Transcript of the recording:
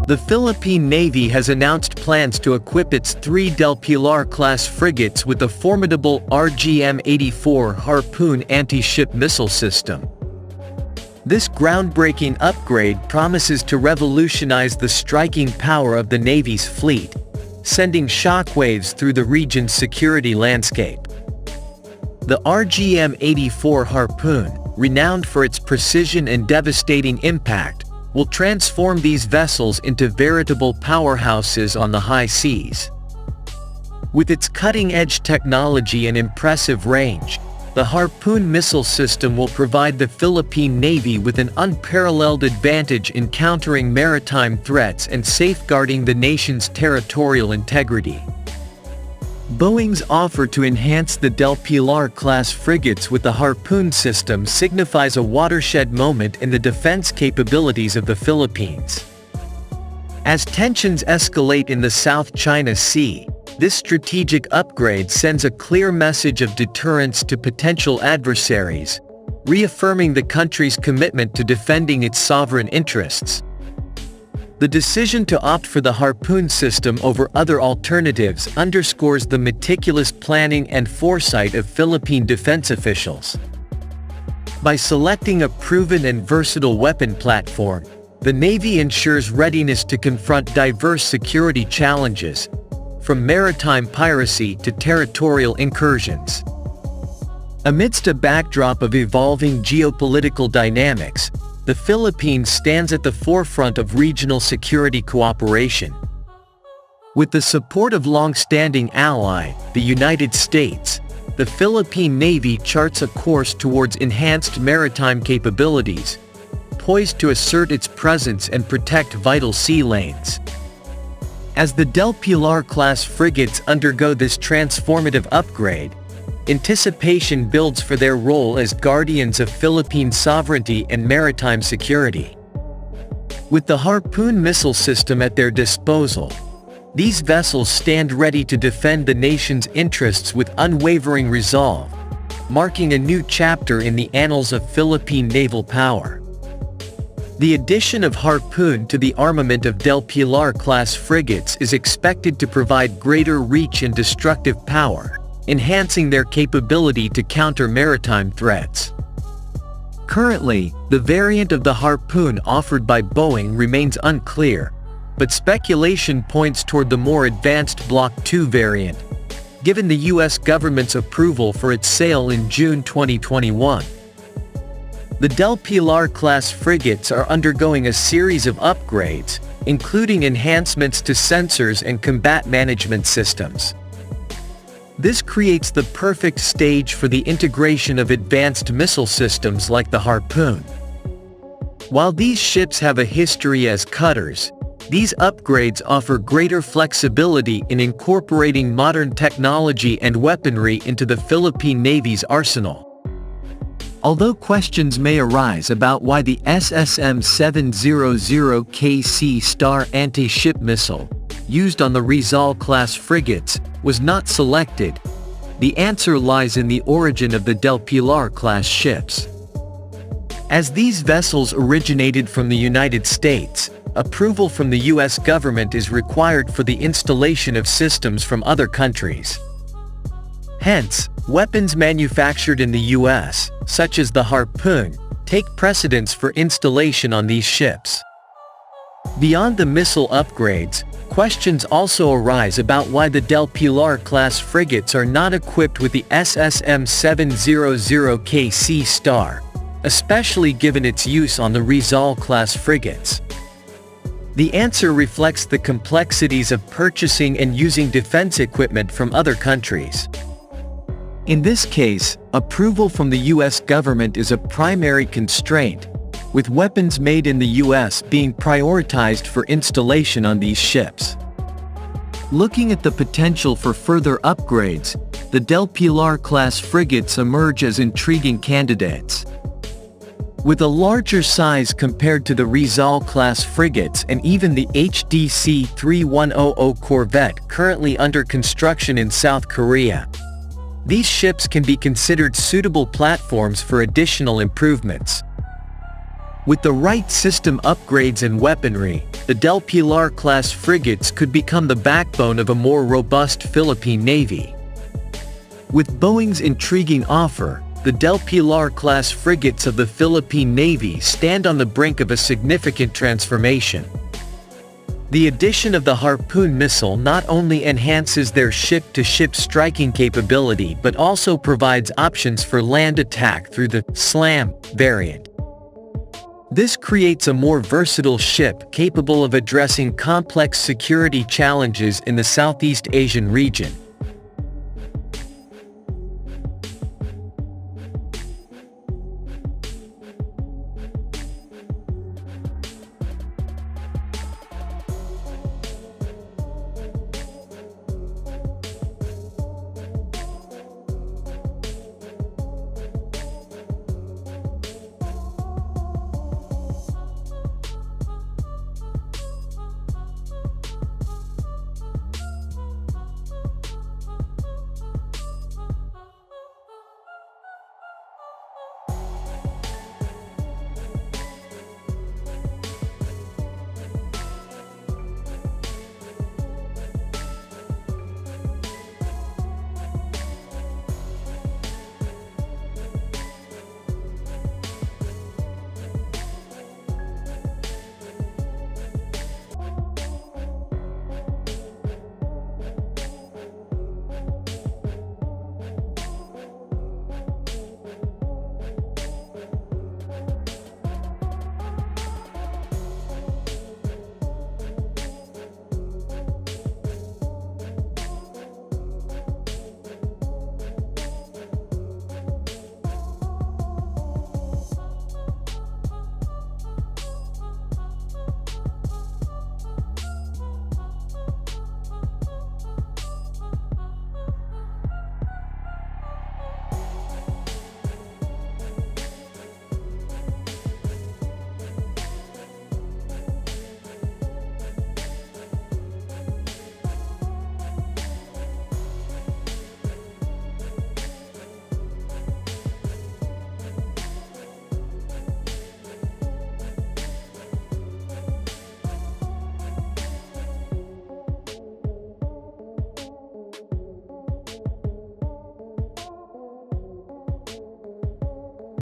The Philippine Navy has announced plans to equip its 3 Pilar-class frigates with the formidable RGM-84 Harpoon anti-ship missile system. This groundbreaking upgrade promises to revolutionize the striking power of the Navy's fleet, sending shockwaves through the region's security landscape. The RGM-84 Harpoon, renowned for its precision and devastating impact, will transform these vessels into veritable powerhouses on the high seas. With its cutting-edge technology and impressive range, the Harpoon missile system will provide the Philippine Navy with an unparalleled advantage in countering maritime threats and safeguarding the nation's territorial integrity. Boeing's offer to enhance the Pilar-class frigates with the Harpoon system signifies a watershed moment in the defense capabilities of the Philippines. As tensions escalate in the South China Sea, this strategic upgrade sends a clear message of deterrence to potential adversaries, reaffirming the country's commitment to defending its sovereign interests. The decision to opt for the Harpoon system over other alternatives underscores the meticulous planning and foresight of Philippine defense officials. By selecting a proven and versatile weapon platform, the Navy ensures readiness to confront diverse security challenges, from maritime piracy to territorial incursions. Amidst a backdrop of evolving geopolitical dynamics, the Philippines stands at the forefront of regional security cooperation. With the support of long-standing ally, the United States, the Philippine Navy charts a course towards enhanced maritime capabilities, poised to assert its presence and protect vital sea lanes. As the Pilar-class frigates undergo this transformative upgrade, anticipation builds for their role as guardians of Philippine sovereignty and maritime security. With the Harpoon missile system at their disposal, these vessels stand ready to defend the nation's interests with unwavering resolve, marking a new chapter in the annals of Philippine naval power. The addition of Harpoon to the armament of Pilar-class frigates is expected to provide greater reach and destructive power, enhancing their capability to counter maritime threats. Currently, the variant of the Harpoon offered by Boeing remains unclear, but speculation points toward the more advanced Block II variant, given the U.S. government's approval for its sale in June 2021. The Pilar-class frigates are undergoing a series of upgrades, including enhancements to sensors and combat management systems. This creates the perfect stage for the integration of advanced missile systems like the Harpoon. While these ships have a history as cutters, these upgrades offer greater flexibility in incorporating modern technology and weaponry into the Philippine Navy's arsenal. Although questions may arise about why the SSM-700KC Star anti-ship missile, used on the Rizal-class frigates, was not selected, the answer lies in the origin of the Pilar-class ships. As these vessels originated from the United States, approval from the U.S. government is required for the installation of systems from other countries. Hence, weapons manufactured in the U.S., such as the Harpoon, take precedence for installation on these ships. Beyond the missile upgrades, questions also arise about why the Pilar-class frigates are not equipped with the SSM-700KC Star, especially given its use on the Rizal-class frigates. The answer reflects the complexities of purchasing and using defense equipment from other countries. In this case, approval from the U.S. government is a primary constraint, with weapons made in the U.S. being prioritized for installation on these ships. Looking at the potential for further upgrades, the Pilar-class frigates emerge as intriguing candidates. With a larger size compared to the Rizal-class frigates and even the HDC 3100 corvette currently under construction in South Korea, these ships can be considered suitable platforms for additional improvements. With the right system upgrades and weaponry, the Del Pilar-class frigates could become the backbone of a more robust Philippine Navy. With Boeing's intriguing offer, the Del Pilar-class frigates of the Philippine Navy stand on the brink of a significant transformation. The addition of the Harpoon missile not only enhances their ship-to-ship striking capability but also provides options for land attack through the SLAM variant. This creates a more versatile ship capable of addressing complex security challenges in the Southeast Asian region.